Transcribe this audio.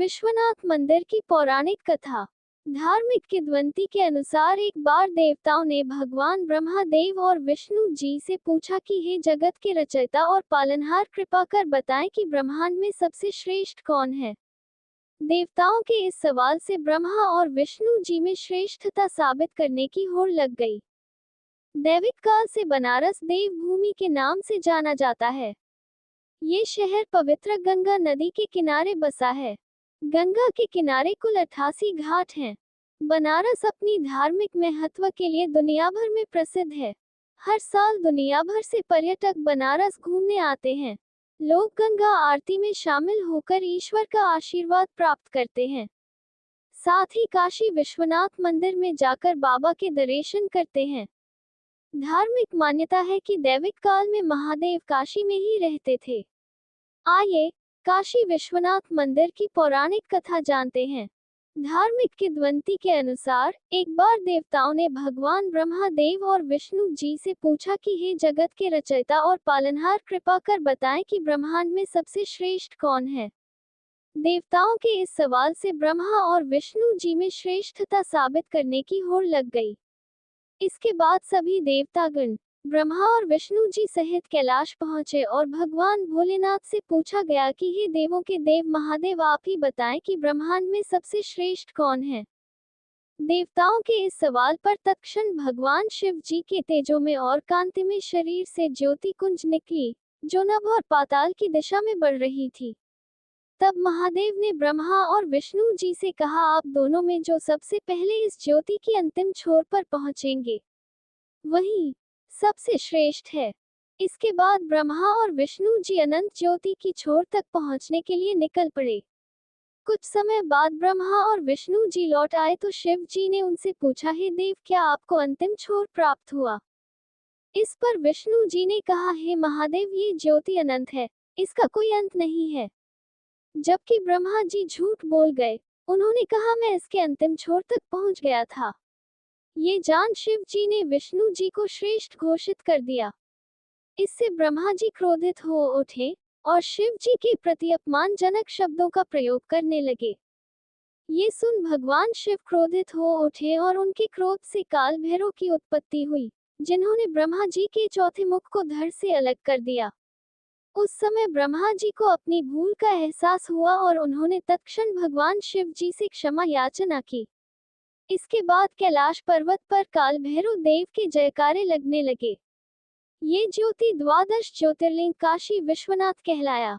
विश्वनाथ मंदिर की पौराणिक कथा। धार्मिक किंवदंती के अनुसार एक बार देवताओं ने भगवान ब्रह्मदेव और विष्णु जी से पूछा कि हे जगत के रचयिता और पालनहार, कृपा कर बताएं कि ब्रह्मांड में सबसे श्रेष्ठ कौन है। देवताओं के इस सवाल से ब्रह्मा और विष्णु जी में श्रेष्ठता साबित करने की होड़ लग गई। दैविक काल से बनारस देवभूमि के नाम से जाना जाता है। ये शहर पवित्र गंगा नदी के किनारे बसा है। गंगा के किनारे कुल 88 घाट हैं। बनारस अपनी धार्मिक महत्व के लिए दुनिया भर में प्रसिद्ध है। हर साल दुनिया भर से पर्यटक बनारस घूमने आते हैं। लोग गंगा आरती में शामिल होकर ईश्वर का आशीर्वाद प्राप्त करते हैं। साथ ही काशी विश्वनाथ मंदिर में जाकर बाबा के दर्शन करते हैं। धार्मिक मान्यता है कि दैविक काल में महादेव काशी में ही रहते थे। आइए काशी विश्वनाथ मंदिर की पौराणिक कथा जानते हैं। धार्मिक किंवदंती के अनुसार एक बार देवताओं ने भगवान ब्रह्मदेव और विष्णु जी से पूछा कि हे जगत के रचयिता और पालनहार, कृपा कर बताएं कि ब्रह्मांड में सबसे श्रेष्ठ कौन है। देवताओं के इस सवाल से ब्रह्मा और विष्णु जी में श्रेष्ठता साबित करने की होड़ लग गई। इसके बाद सभी देवतागण ब्रह्मा और विष्णु जी सहित कैलाश पहुंचे और भगवान भोलेनाथ से पूछा गया कि हे देवों के देव महादेव, आप ही बताएं कि ब्रह्मांड में सबसे श्रेष्ठ कौन है। देवताओं के इस सवाल पर तत्क्षण भगवान शिव जी के तेजोमय और कांतिमय शरीर से ज्योति कुंज निकली, जो नभ और पाताल की दिशा में बढ़ रही थी। तब महादेव ने ब्रह्मा और विष्णु जी से कहा, आप दोनों में जो सबसे पहले इस ज्योति की अंतिम छोर पर पहुंचेंगे, वही सबसे श्रेष्ठ है। इसके बाद ब्रह्मा और विष्णु जी अनंत ज्योति की छोर तक पहुंचने के लिए निकल पड़े। कुछ समय बाद ब्रह्मा और विष्णु जी लौट आए तो शिव जी ने उनसे पूछा, हे देव, क्या आपको अंतिम छोर प्राप्त हुआ। इस पर विष्णु जी ने कहा, हे महादेव, ये ज्योति अनंत है, इसका कोई अंत नहीं है। जबकि ब्रह्मा जी झूठ बोल गए। उन्होंने कहा, मैं इसके अंतिम छोर तक पहुंच गया था। ये जान शिव जी ने विष्णु जी को श्रेष्ठ घोषित कर दिया। इससे ब्रह्मा जी क्रोधित हो उठे और शिव जी के प्रति अपमानजनक शब्दों का प्रयोग करने लगे। ये सुन भगवान शिव क्रोधित हो उठे और उनके क्रोध से काल भैरव की उत्पत्ति हुई, जिन्होंने ब्रह्मा जी के चौथे मुख को धड़ से अलग कर दिया। उस समय ब्रह्मा जी को अपनी भूल का एहसास हुआ और उन्होंने तत्क्षण भगवान शिव जी से क्षमा याचना की। इसके बाद कैलाश पर्वत पर काल भैरव देव के जयकारे लगने लगे। ये ज्योति द्वादश ज्योतिर्लिंग काशी विश्वनाथ कहलाया।